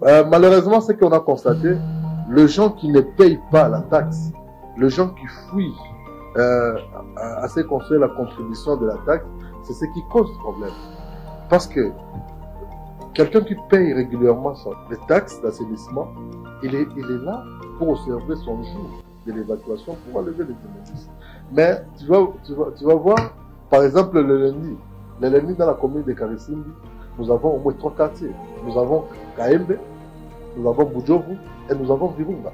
Malheureusement, ce qu'on a constaté, les gens qui ne payent pas la taxe, les gens qui fuient à ce qu'on fait la contribution de la taxe, c'est ce qui cause problème. Parce que quelqu'un qui paye régulièrement les taxes d'assainissement, il est là pour observer son jour de l'évacuation pour enlever les immondices. Mais tu vas voir, par exemple, le lundi dans la commune de Karisimbi, nous avons au moins 3 quartiers. Nous avons Kaembe, nous avons Bujovu et nous avons Virunga.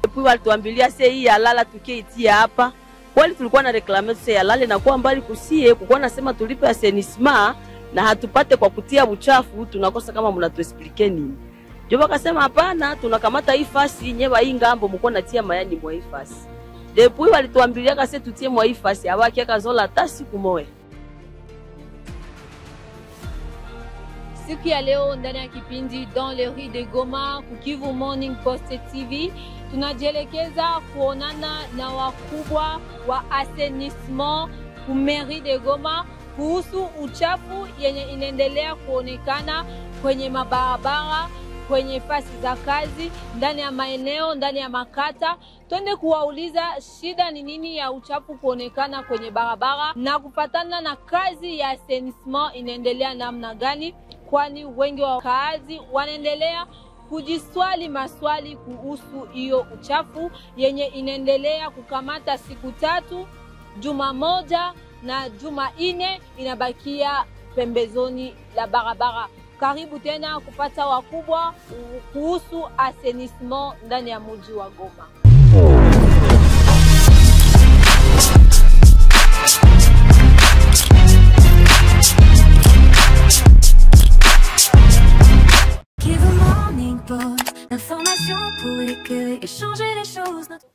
Depuis walituambilia sei ya lala tukiitia hapa. Kweli tulikuwa na reklame sei ya lala na kuwa mbali kusie, kukuwa nasema tulipe assainissement na hatupate kwa kutia uchafu, tunakosa kama mnatuexplique nini. Joba kasema hapana, tunakamata hii fasi nyewe hii ngambo mko natia mayani mwa hii fasi. Depuis walituambilia kase tutie mwa hii fasi, hawaki akazola hata siku moja. Siku ya leo ndani ya kipindi Dans les rues de Goma, Kivu Morning Post TV, tunajielekeza kuonana na wakubwa wa assainissement ku mairie de Goma kuhusu uchafu yenye inaendelea kuonekana kwenye mabarabara, kwenye fasi za kazi, ndani ya maeneo, ndani ya makata. Twende kuwauliza shida ni nini ya uchafu kuonekana kwenye barabara na kufatana na kazi ya assainissement inaendelea namna gani, kwani wengi wa kazi wanaendelea kujiswali maswali kuhusu hiyo uchafu yenye inaendelea kukamata siku 3, juma moja na juma 4 inabakia pembezoni la barabara. Karibu tena kupata wakubwa kuhusu assainissement ndani ya mji wa Goma.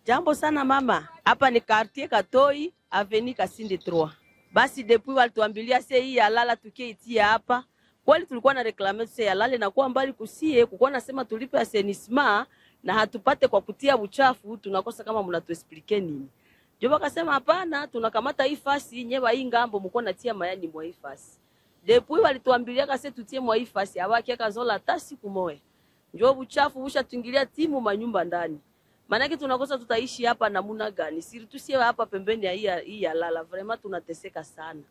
Jambo sana mama, hapa ni quartier Katoi, avenue Kasindi 3. Basi depuis walituambilia sei ya lala tukiitia hapa. Kweli tulikuwa na reklame sei ya lala na kuwa mbali kusie, kukuwa nasema tulipe assainissement na hatupate kwa kutia uchafu, tunakosa kama mnatuexplique nini. Joba kasema hapana, tunakamata hii fasi nyewe hii ngambo mko natia mayani mwa hii fasi. Depuis walituambilia kase tutie mwa hii fasi, hawaki akazola hata siku moja. Njoo uchafu busha tuingilia timu manyumba ndani. Manake tunakosa tutaishi hapa namuna gani? Siri tusiwe hapa pembeni ya hii ya lala. Vraiment tunateseka sana.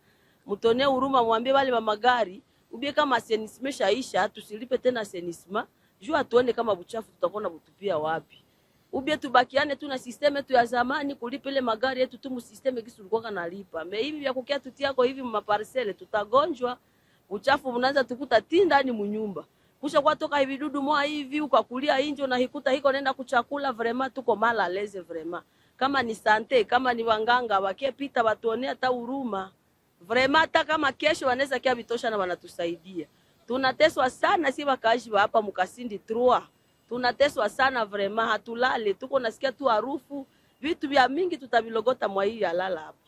Mtonee huruma, mwambie wale wa magari, ubie kama assainissement shaisha, tusilipe tena assainissement. Jua tuone kama uchafu tutakona butupia wapi. Ubie tubakiane tu na system yetu ya zamani, kulipa ile magari yetu tu mu system kisi tulikuwa kanalipa. Me hivi vya kukia tutia kwa hivi maparcele tutagonjwa. Uchafu unaanza tukuta ndani munyumba. Kusha kwa toka hivi dudu mwa hivi ukakulia injo na hikuta hiko nenda kuchakula, vraiment tuko mala leze vraiment. Kama ni sante, kama ni wanganga wakepita watuonea hata huruma. Vraiment hata kama kesho wanaweza kia vitosha na wanatusaidia. Tunateswa sana si wakaaji wa hapa Mukasindi 3. Tunateswa sana vraiment, hatulale, tuko nasikia tu harufu, vitu vya mingi tutavilogota mwa hii ya lala hapa.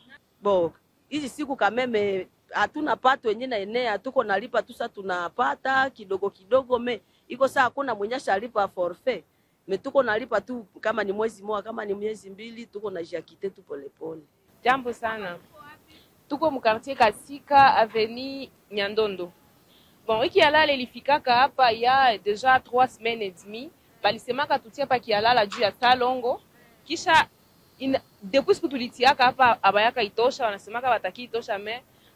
Bo, hizi siku kameme hatuna pato wenyewe na enea, tuko nalipa tu sasa tunapata kidogo kidogo iko saa hakuna mwenyesha alipa forfait. Tuko nalipa tu kama ni mwezi moja, kama ni miezi 2, tuko na jakite tu pole pole. Jambo sana. Tuko mu quartier Kasika avenue Nyandondo. Bon, iki alala ilifikaka hapa ya déjà 3 semaines et demie. Balisemaka tutia pa kialala juu ya salongo. Kisha depuis kutulitiaka hapa abayaka itosha, wanasemaka bataki itosha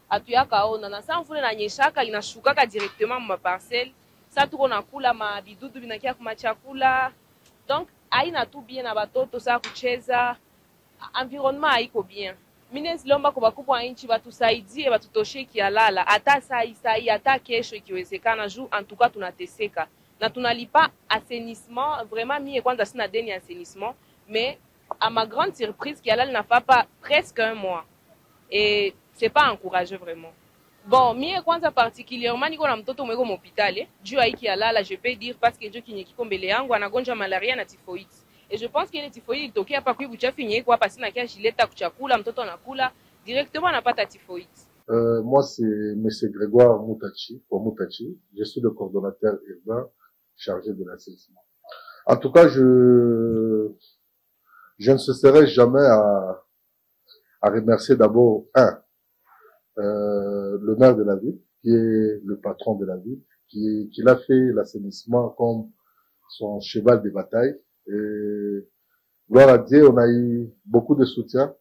atuyaka ona na sanfule na nyeshaka inashukaka directement mu parcelle. Sa tuko nakula mabidudu binakia kuma chakula. Donc haina tu bien na batoto sa kucheza. Environnement haiko bien. Minezi lomba kwa bakubwa inchi batusaidie batutoshe kialala hata saa hata kesho ikiwezekana juu en tout cas tunateseka na tunalipa assainissement. Vraiment mie kwanza sina deni ya assainissement, mais à ma grande surprise kialala n'a pas presque un mois et c'est pas encouragé vraiment. Bon, mie kwanza particulièrement niko na mtoto mweko m'hôpital juu ya hiki alala, je peux dire parce que ndio kinye kiko mbele yangu anagonja malaria na typhoid. Et je pense que les typhoïdes ilitokea hapa kwa buchafu yenyewe kwa hapa sina kia jileta kuchakula mtoto anakula directement anapata typhoid. Moi c'est monsieur Grégoire Moutachi, je suis le coordonnateur urbain chargé de l'assainissement. En tout cas, je ne cesserai jamais à remercier d'abord le maire de la ville, qui est le patron de la ville, qui a fait l'assainissement comme son cheval de bataille. Et gloire à Dieu, on a eu beaucoup de soutien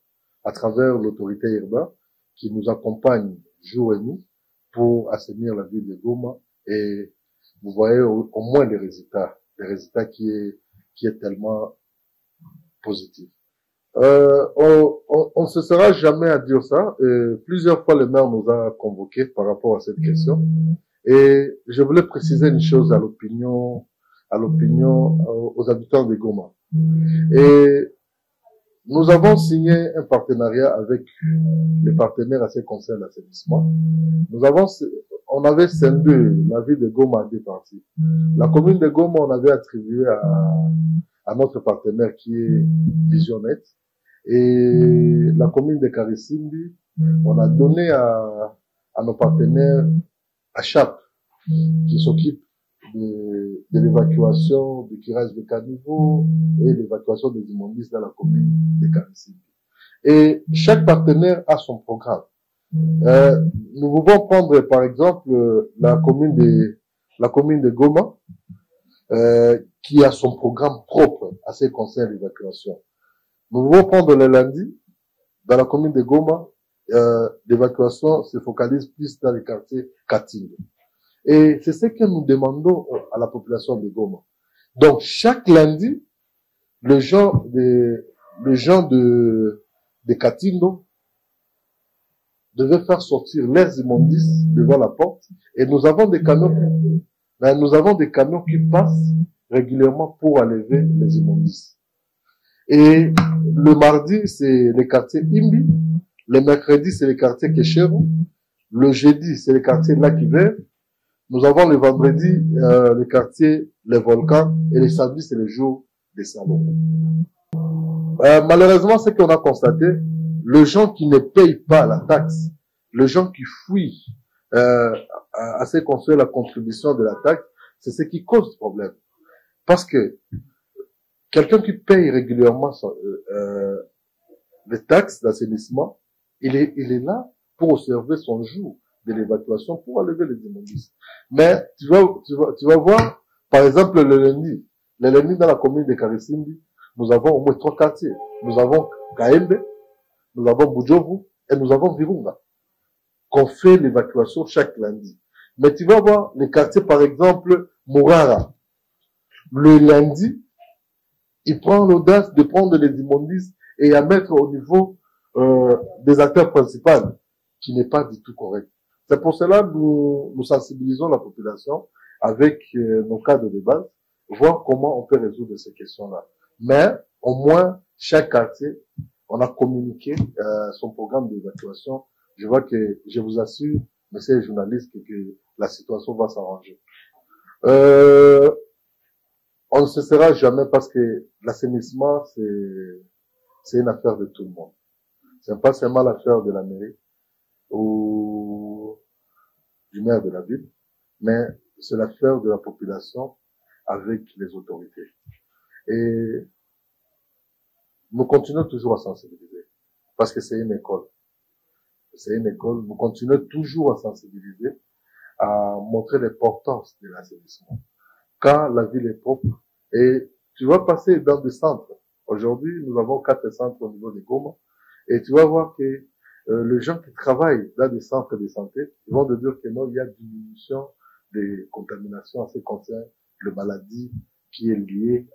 à travers l'autorité urbaine qui nous accompagne jour et nuit pour assainir la ville de Goma. Et vous voyez au moins les résultats qui est tellement positif. On ne se sera jamais à dire ça. Plusieurs fois, le maire nous a convoqués par rapport à cette question. Et je voulais préciser une chose aux habitants de Goma. Et nous avons signé un partenariat avec les partenaires à ce qui concerne l'assainissement. On avait scindé la ville de Goma en deux parties. La commune de Goma, on avait attribué à notre partenaire qui est Visionnet. Et la commune de Karisimbi, on a donné à nos partenaires à CHAP, qui s'occupe de l'évacuation du curage des caniveaux et l'évacuation des immondices dans la commune de Karisimbi. Et chaque partenaire a son programme. Nous pouvons prendre par exemple la commune de Goma, qui a son programme propre à ce qui concerne l'évacuation. Nous pouvons prendre le lundi, dans la commune de Goma, l'évacuation se focalise plus dans les quartiers Katinga. Et c'est ce que nous demandons à la population de Goma. Donc, chaque lundi, les gens de Katindo devaient faire sortir leurs immondices devant la porte. Et nous avons des camions qui passent régulièrement pour enlever les immondices. Et le mardi, c'est le quartier Imbi. Le mercredi, c'est le quartier Keshero. Le jeudi, c'est le quartier Lac-Hiver. Nous avons le vendredi, le quartier Les Volcans. Et le samedi, c'est le jour des salons. Malheureusement, ce qu'on a constaté, les gens qui ne payent pas la taxe, les gens qui fuient à ce qu'on fait la contribution de la taxe, c'est ce qui cause problème. Parce que quelqu'un qui paye régulièrement les taxes d'assainissement, il est là pour observer son jour de l'évacuation, pour enlever les immondices. Mais tu vas voir, par exemple, le lundi dans la commune de Karisimbi, nous avons au moins 3 quartiers. Nous avons Kaembe, nous avons Bujovu et nous avons Virunga, qu'on fait l'évacuation chaque lundi. Mais tu vas voir les quartiers, par exemple, Mourara. Le lundi, il prend l'audace de prendre les immondices et à mettre au niveau des acteurs principaux, qui n'est pas du tout correct. C'est pour cela que nous sensibilisons la population avec nos cadres de base, voir comment on peut résoudre ces questions-là. Mais au moins, chaque quartier, on a communiqué son programme d'évacuation. Je vois que, je vous assure, messieurs les journalistes, que la situation va s'arranger. On ne cessera jamais parce que l'assainissement, c'est une affaire de tout le monde. C'est pas seulement l'affaire de la mairie ou du maire de la ville, mais c'est l'affaire de la population avec les autorités. Et nous continuons toujours à sensibiliser parce que c'est une école. C'est une école. Nous continuons toujours à sensibiliser, à montrer l'importance de l'assainissement. Quand la ville est propre, et tu vas passer dans des centres. Aujourd'hui, nous avons 4 centres au niveau de Goma, et tu vas voir que les gens qui travaillent dans des centres de santé, ils vont te dire que non, il y a diminution des contaminations en ce qui concerne les maladies qui est liée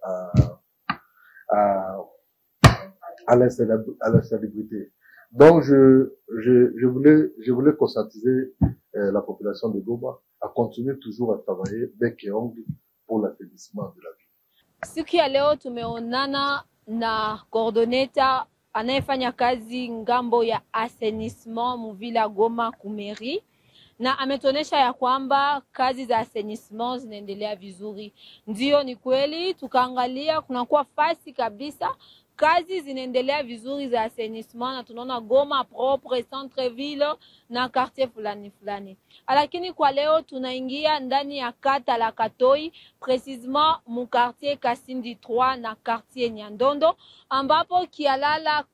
à l'insalubrité. Donc, je voulais conscientiser la population de Goma à continuer toujours à travailler bec et ongle pour l'assainissement de la ville. Siku ya leo tumeonana na coordinator anayefanya kazi ngambo ya assainissement muvila Goma kumeri, na ametuonesha ya kwamba kazi za assainissement zinaendelea vizuri. Ndio, ni kweli, tukaangalia kunakuwa fasi kabisa kazi zinaendelea vizuri za assainissement, na tunaona Goma propre, centre ville na quartier fulani. Lakini kwa leo tunaingia ndani ya kata la Katoi, precisement mu quartier Kasindi 3 na quartier Nyandondo, ambapo kialala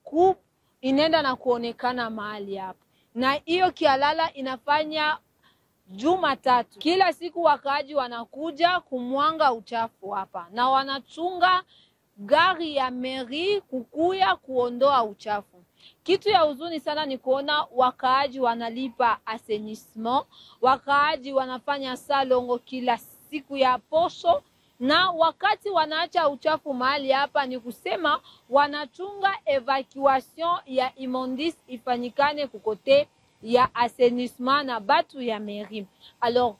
inaenda na kuonekana mahali hapa. na hiyo kialala inafanya Jumatatu. Kila siku wakaaji wanakuja kumwanga uchafu hapa na wanachunga gari ya meri kukuya kuondoa uchafu. Kitu ya huzuni sana ni kuona wakaaji wanalipa assainissement, wakaaji wanafanya salongo kila siku ya posho, na wakati wanaacha uchafu mahali hapa ni kusema wanachunga evacuation ya immondice ifanyikane kukote ya assainissement na batu ya meri. Alors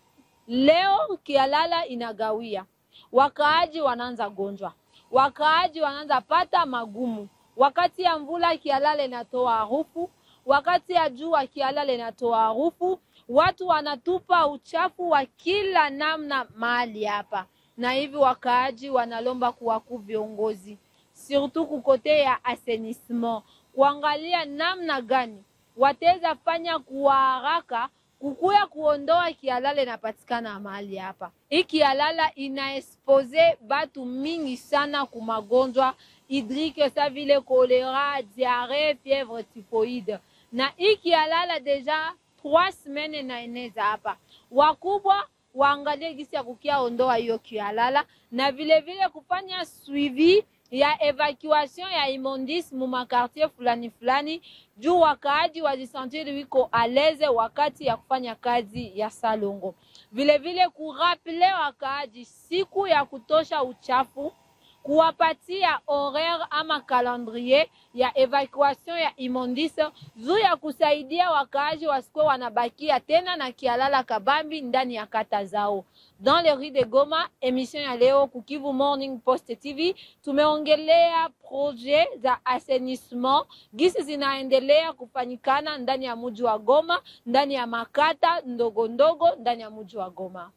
leo kialala inagawia, wakaaji wanaanza gonjwa, wakaaji wanaanza pata magumu. Wakati ya mvula kialala inatoa harufu, wakati ya jua kialala inatoa harufu, watu wanatupa uchafu wa kila namna mahali hapa. Na hivi wakaaji wanalomba kuwaku viongozi, surtout kukote ya assainissement, kuangalia namna gani wateza fanya kwa haraka kukuya kuondoa kialala inapatikana mahali hapa. Hii kialala inaexpose batu mingi sana kumagonjwa hydrique sa vile kolera, diarrhée, fièvre typhoïde. Na hii kialala deja 3 semaines na eneza hapa. Wakubwa waangalie gisi ya kukia ondoa hiyo kialala na vile vile kufanya suivi ya evacuation ya immondice mu makartier fulani fulani juu wakaaji wajisantiri wiko aleze wakati ya kufanya kazi ya salongo. Vile vile kuraple wakaaji siku ya kutosha uchafu, kuwapatia horaire ama calendrier ya evacuation ya immondice juu ya kusaidia wakaaji wasikuwe wanabakia tena na kialala kabambi ndani ya kata zao. Dans les rues de Goma, émission ya leo Kukivu Morning Post TV, tumeongelea projet za assainissement gisi zinaendelea kufanyikana ndani ya mji wa Goma, ndani ya makata ndogo ndogo ndani ya mji wa Goma.